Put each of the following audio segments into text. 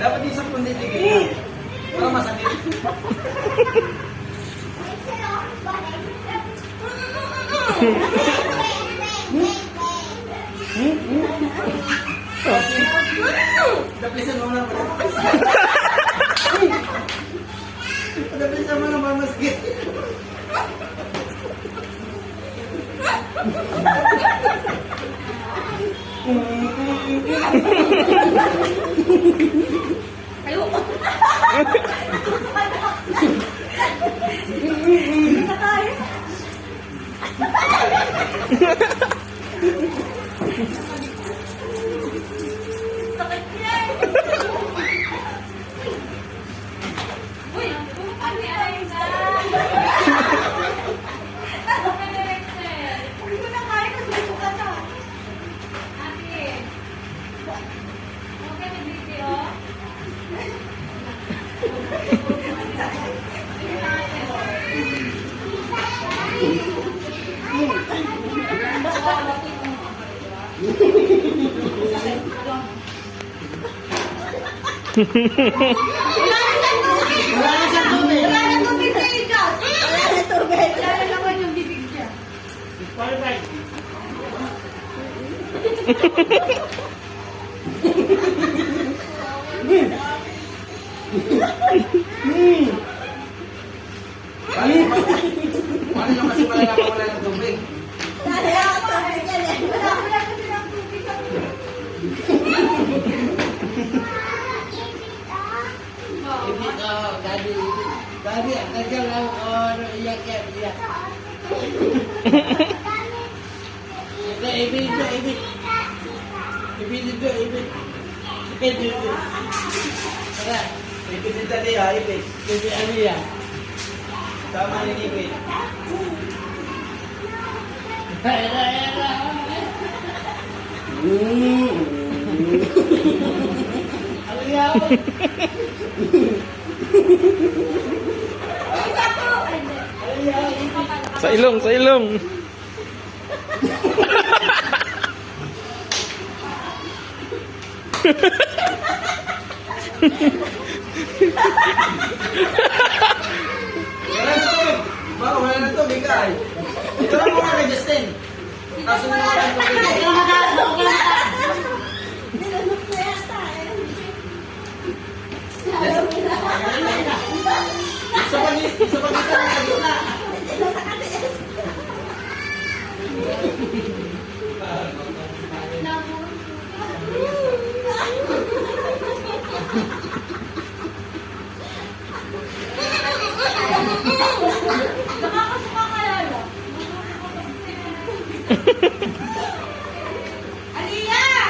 Dapat isang punditigil. Para masakit. Daplisan mo lang. Daplisan mo lang mamasakit. Ayoko. Hindi na kaya. Sakit yan. Uy, ano na? Hindi ko na kaya kasi gusto ka na. Ate. Okay na video. Wala na tubig sa iyo, Diyos. Wala na tubig. Wala na naman yung bibig niya. Paano yung kasi pala nakawala ng tubig? Wala na tubig yan eh. Wala kasi ng tubig sa iyo. Ibig ako, gabi, ibig. Gabi, tagal lang ako, iyak yan, iyak. Ito, ibig ito, ibig. Ibig ito, ibig. Ibig ito. Tara, Ipit din tali ha, ipit. ibig ano yan? Tama rin ipit. Era, era. Ano yan? Sa ilong, sa ilong. Wala na tubig. Baka wala na tubig ay. Ito lang muna kay Justin. Kaso mo wala ng tubig. Nilunok ko yata eh. Isa pa dito ng kaguna. Nakakasuka ka lalo. Aliyah!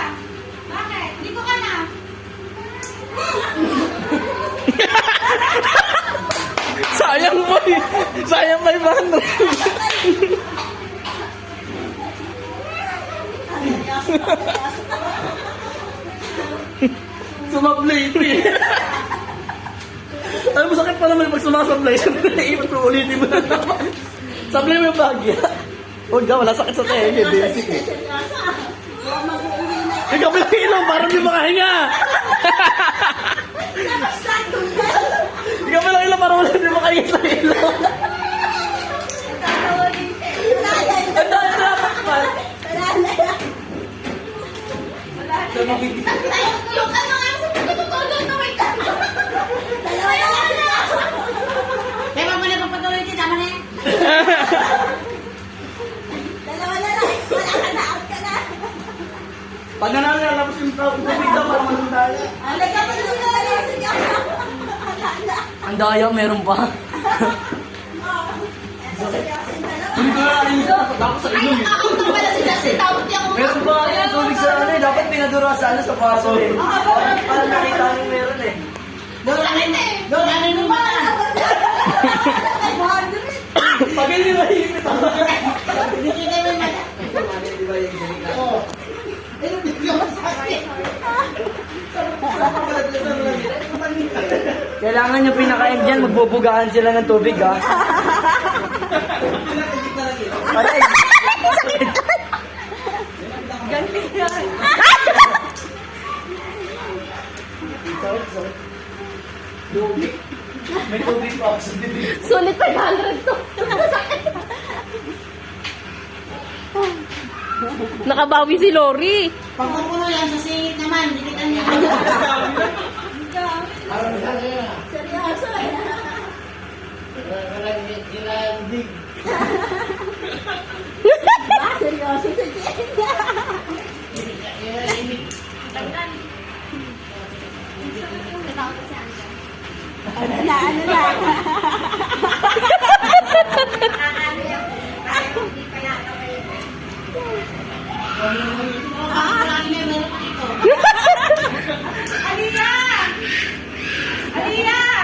Bakit? Dito ka na. Sayang boy. Sayang may bando. Sumablay ito eh. Alam mo, sakit pa naman pag sumasablay. Siyempre, naiipot mo ulitin mo na naman. Sablay mo yung bagya. Huwag ka, wala sakit sa tenga. Basic eh. Ikaw mo lang ilong, parang di makahinga. Ikaw mo lang ilong, parang wala di makahinga sa ilong. Ang dami dapat man. Wala na yan. Sa mabigit. Yung ano nga sa pagkatutulog na may tama. Dalawa na lang. Kaya mo na papatuloy din, tama na yan. Dalawa na lang. Wala ka na. Out ka na. Pag nananalapos yung tubig daw, parang manundala. Alay ka pa dito na lang. Sige ako. Wala na. Ang daya, meron pa. Hindi ko na alam yung dapat sa ilong eh. Ako na pala sila si Tawag niya kung Meron ba yung tubig sa ano eh? Dapat pinadura sa ano sa paso eh. Para nakita nyo meron eh. sakit eh. Doon, ano yung mata? Pag hindi mahihipit ako. Hindi kita yung mata. Di ba yung galing lang? Oo. Kailangan nyo pinakain dyan, magbubugaan sila ng tubig ha. Pinakagit na lang yun. Aray! Ganti yan. Sakit, sakit. Tubig. May tubig pa ako sa bibig. Sulit 500 to. Nakabawi si Lori. Pag mapuno yan sa singit naman, dikitan niya. Parang sabi na. Seryoso eh. Parang nilandig. Seryoso si Jen. Ano na? Aliyah! Aliyah!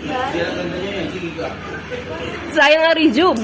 Kaya tanda niya yan. Sige ka. Sayang ang resume.